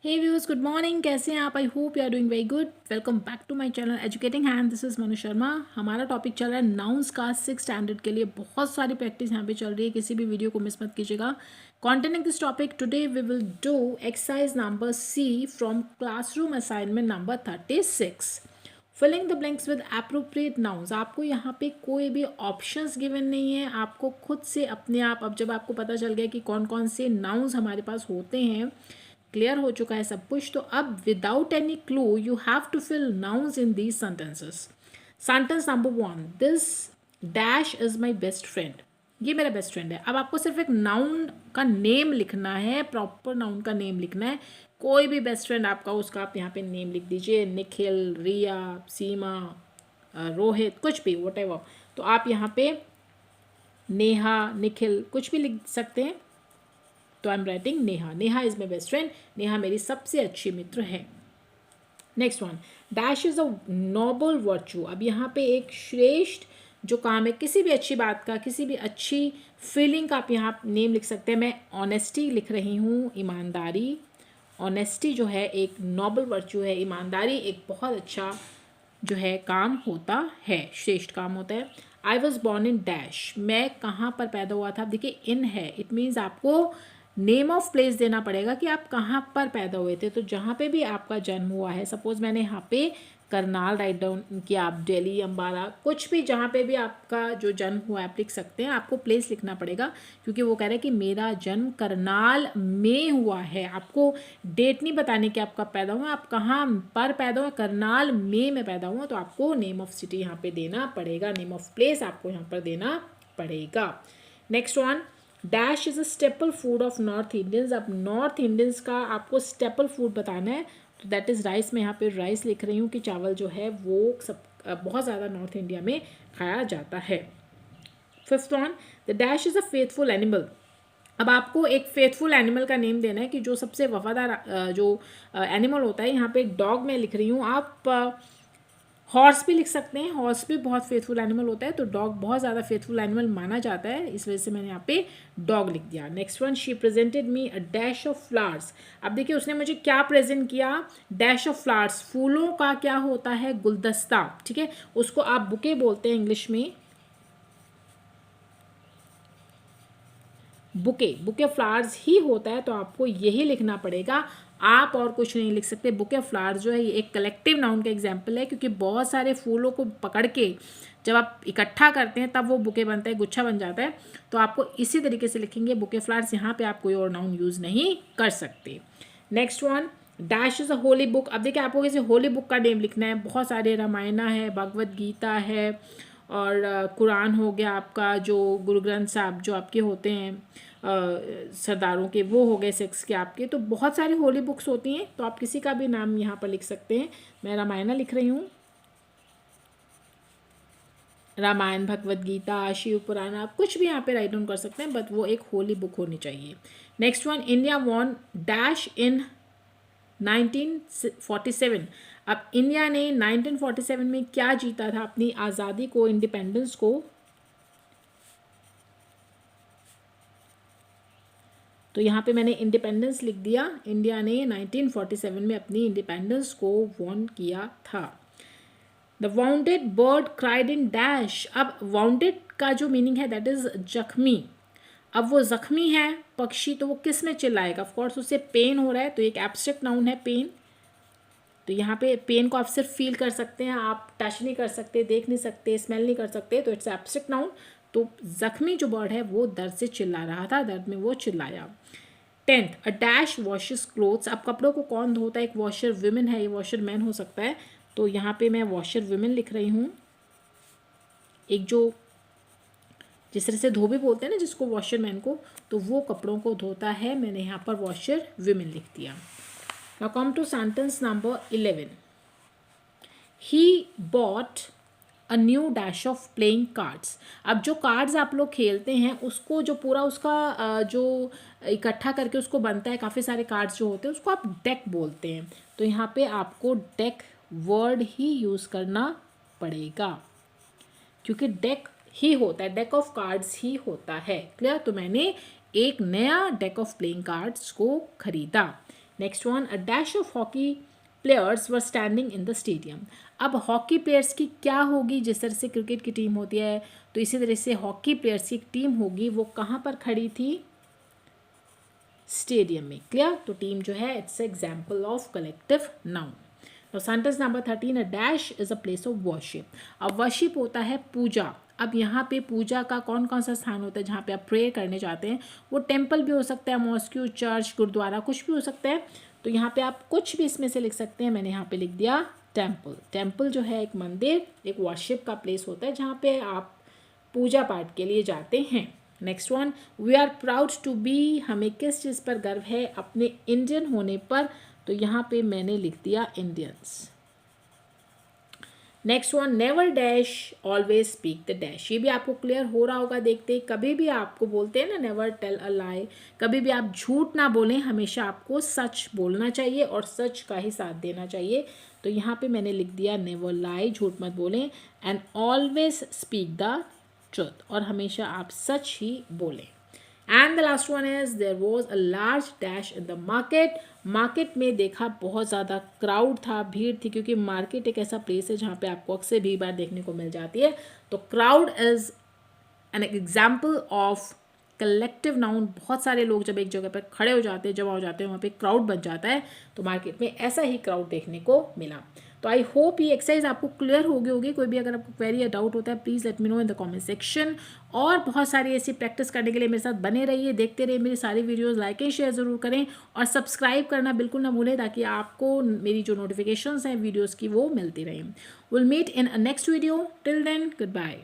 हे viewers, good morning. कैसे हैं आप? I hope you are doing very good. Welcome back to my channel educating hand. This is Manu Sharma. हमारा टॉपिक चल रहा है नाउन्स का 6 स्टैंडर्ड के लिए। बहुत सारी प्रैक्टिस यहाँ पे चल रही है, किसी भी वीडियो को मिस मत कीजिएगा। Continuing this topic, today we will do exercise number C from classroom assignment number 36, filling the blanks with appropriate nouns. आपको यहाँ पे कोई भी ऑप्शंस गिवन नहीं है, आपको खुद से अपने आप, अब जब आपको पता चल गया कि कौन कौन से नाउन्स हमारे पास होते हैं, क्लियर हो चुका है सब कुछ, तो अब without any clue you have to fill nouns in these sentences. Sentence number 1, this dash is my best friend. ये मेरा बेस्ट फ्रेंड है। अब आपको सिर्फ एक नाउन का नेम लिखना है, प्रॉपर नाउन का नेम लिखना है। कोई भी बेस्ट फ्रेंड आपका, उसका आप यहाँ पे नेम लिख दीजिए, निखिल, रिया, सीमा, रोहित, कुछ भी, वट। तो आप यहाँ पे नेहा, निखिल कुछ भी लिख सकते हैं। तो I am writing Neha. Neha is my best friend. Neha मेरी सबसे अच्छी मित्र है। Next one, dash is a Nobel virtue. अब यहाँ पे एक श्रेष्ठ जो काम है, किसी भी अच्छी बात का, किसी भी अच्छी फीलिंग का आप यहाँ नेम लिख सकते हैं। मैं ऑनेस्टी लिख रही हूँ, ईमानदारी। ऑनेस्टी जो है एक नोबल वर्चू है, ईमानदारी एक बहुत अच्छा जो है काम होता है, श्रेष्ठ काम होता है। I was born in dash, मैं कहाँ पर पैदा हुआ था। अब देखिए इन है, इट मीन्स आपको नेम ऑफ प्लेस देना पड़ेगा कि आप कहाँ पर पैदा हुए थे। तो जहाँ पे भी आपका जन्म हुआ है, सपोज मैंने यहाँ पे करनाल राइट डाउन किया, आप दिल्ली, अम्बाला, कुछ भी जहाँ पे भी आपका जो जन्म हुआ है आप लिख सकते हैं। आपको प्लेस लिखना पड़ेगा क्योंकि वो कह रहा है कि मेरा जन्म करनाल में हुआ है। आपको डेट नहीं बताने कि आपका पैदा हुआ, आप कहाँ पर पैदा हुआ, करनाल में मैं पैदा हुआ, तो आपको नेम ऑफ सिटी यहाँ पे देना पड़ेगा, नेम ऑफ प्लेस आपको यहाँ पर देना पड़ेगा। Next one, dash is a staple food of north Indians. अब नॉर्थ इंडियंस का आपको स्टेपल फूड बताना है, तो दैट इज़ राइस। मैं यहाँ पे राइस लिख रही हूँ कि चावल जो है वो सब बहुत ज़्यादा नॉर्थ इंडिया में खाया जाता है। Fifth one, the dash is a faithful animal. अब आपको एक फेथफुल एनिमल का नेम देना है कि जो सबसे वफादार जो एनिमल होता है। यहाँ पे एक डॉग मैं लिख रही हूँ, आप हॉर्स भी लिख सकते हैं, हॉर्स भी बहुत फेथफुल एनिमल होता है, तो डॉग बहुत ज़्यादा फेथफुल एनिमल माना जाता है, इस वजह से मैंने यहाँ पे डॉग लिख दिया। Next one, she presented me a dash of flowers. अब देखिए उसने मुझे क्या प्रेजेंट किया, डैश ऑफ फ्लावर्स, फूलों का क्या होता है, गुलदस्ता, ठीक है, उसको आप बुके बोलते हैं इंग्लिश में, बुके, बुके फ्लावर्स ही होता है, तो आपको यही लिखना पड़ेगा, आप और कुछ नहीं लिख सकते। बुके फ्लावर्स जो है ये एक कलेक्टिव नाउन का एग्जाम्पल है, क्योंकि बहुत सारे फूलों को पकड़ के जब आप इकट्ठा करते हैं तब वो बुके बनता है, गुच्छा बन जाता है। तो आपको इसी तरीके से लिखेंगे बुके फ्लावर्स, यहाँ पे आप कोई और नाउन यूज़ नहीं कर सकते। Next one, dash is a Holi book. अब देखिए आपको किसी होली बुक का नेम लिखना है, बहुत सारे, रामायणा है, भगवद गीता है, और कुरान हो गया आपका, जो गुरु ग्रंथ साहब जो आपके होते हैं सरदारों के, वो हो गए सिक्स के आपके। तो बहुत सारी होली बुक्स होती हैं, तो आप किसी का भी नाम यहाँ पर लिख सकते हैं। मैं रामायण लिख रही हूँ, रामायण, भगवद गीता, शिव पुराण, आप कुछ भी यहाँ पे राइट डाउन कर सकते हैं, बट वो एक होली बुक होनी चाहिए। Next one, India won dash in 1947। अब इंडिया ने 1947 में क्या जीता था, अपनी आज़ादी को, इंडिपेंडेंस को। तो यहाँ पे मैंने इंडिपेंडेंस लिख दिया, इंडिया ने 1947 में अपनी इंडिपेंडेंस को वॉन किया था। The bounded bird cried in dash. अब वाउंडेड का जो मीनिंग है दैट इज जख्मी। अब वो जख्मी है पक्षी, तो वो किस में चिल्लाएगा, ऑफकोर्स उससे पेन हो रहा है, तो एक एब्स्ट्रैक्ट नाउन है पेन। तो यहाँ पे पेन को आप सिर्फ फील कर सकते हैं, आप टच नहीं कर सकते, देख नहीं सकते, स्मेल नहीं कर सकते, तो इट्स एब्स्ट्रैक्ट नाउन। तो जख्मी जो बर्ड है वो दर्द से चिल्ला रहा था, दर्द में वो चिल्लाया। 10th, a dash washes clothes. अब कपड़ों को कौन धोता है, एक वॉशर विमेन है, ये वॉशर मैन हो सकता है, तो यहाँ पे मैं वॉशर विमेन लिख रही हूँ। एक जो जिस तरह से धोबी बोलते हैं ना जिसको, वॉशर मैन को, तो वो कपड़ों को धोता है, मैंने यहाँ पर वॉशर विमेन लिख दिया। Now come to sentence number 11, he bought a new dash of playing cards. अब जो कार्ड्स आप लोग खेलते हैं उसको, जो पूरा उसका जो इकट्ठा करके उसको बनता है, काफ़ी सारे कार्ड्स जो होते हैं उसको आप डेक बोलते हैं। तो यहाँ पे आपको डेक वर्ड ही यूज़ करना पड़ेगा, क्योंकि डेक ही होता है, डेक ऑफ कार्ड्स ही होता है। क्लियर? तो मैंने एक नया डेक ऑफ प्लेइंग कार्ड्स को खरीदा। Next one, a dash of hockey players were standing in the stadium. अब हॉकी प्लेयर्स की क्या होगी, जिस तरह से क्रिकेट की टीम होती है तो इसी तरह से हॉकी प्लेयर्स की एक टीम होगी, वो कहाँ पर खड़ी थी, स्टेडियम में। क्लियर? तो टीम जो है it's example of collective noun. तो sentence number 13, a dash is a place of worship. अब वर्शिप होता है पूजा। अब यहाँ पे पूजा का कौन कौन सा स्थान होता है जहाँ पे आप प्रे करने जाते हैं, वो टेम्पल भी हो सकता है, मॉस्क्यू, चर्च, गुरुद्वारा, कुछ भी हो सकता है। तो यहाँ पे आप कुछ भी इसमें से लिख सकते हैं, मैंने यहाँ पे लिख दिया टेम्पल। टेम्पल जो है एक मंदिर, एक वर्शिप का प्लेस होता है जहाँ पे आप पूजा पाठ के लिए जाते हैं। Next one, we are proud to be. हमें किस चीज़ पर गर्व है, अपने इंडियन होने पर। तो यहाँ पे मैंने लिख दिया Indians. Next one, never dash always speak the dash. ये भी आपको क्लियर हो रहा होगा देखते, कभी भी आपको बोलते हैं ना नेवर टेल अ लाई, कभी भी आप झूठ ना बोलें, हमेशा आपको सच बोलना चाहिए और सच का ही साथ देना चाहिए। तो यहाँ पे मैंने लिख दिया नेवर लाई, झूठ मत बोलें, and always speak the truth, और हमेशा आप सच ही बोलें। And the last one is there was a large dash in the market. Market में देखा बहुत ज़्यादा क्राउड था, भीड़ थी, क्योंकि मार्केट एक ऐसा प्लेस है जहाँ पे आपको अक्सर भीड़ भाड़ देखने को मिल जाती है। तो crowd is an example of collective noun. बहुत सारे लोग जब एक जगह पर खड़े हो जाते हैं, जमा हो जाते हैं, वहाँ पे क्राउड बन जाता है। तो मार्केट में ऐसा ही क्राउड देखने को मिला। तो आई होप ये एक्सरसाइज आपको क्लियर होगी। कोई भी अगर आपको क्वेरी या डाउट होता है please let me know in the comment section. और बहुत सारी ऐसी प्रैक्टिस करने के लिए मेरे साथ बने रहिए, देखते रहिए मेरी सारी वीडियोस, लाइक एंड शेयर ज़रूर करें और सब्सक्राइब करना बिल्कुल ना भूलें, ताकि आपको मेरी जो नोटिफिकेशंस हैं वीडियोज़ की वो मिलती रहें। Will meet in a next video, till then good bye.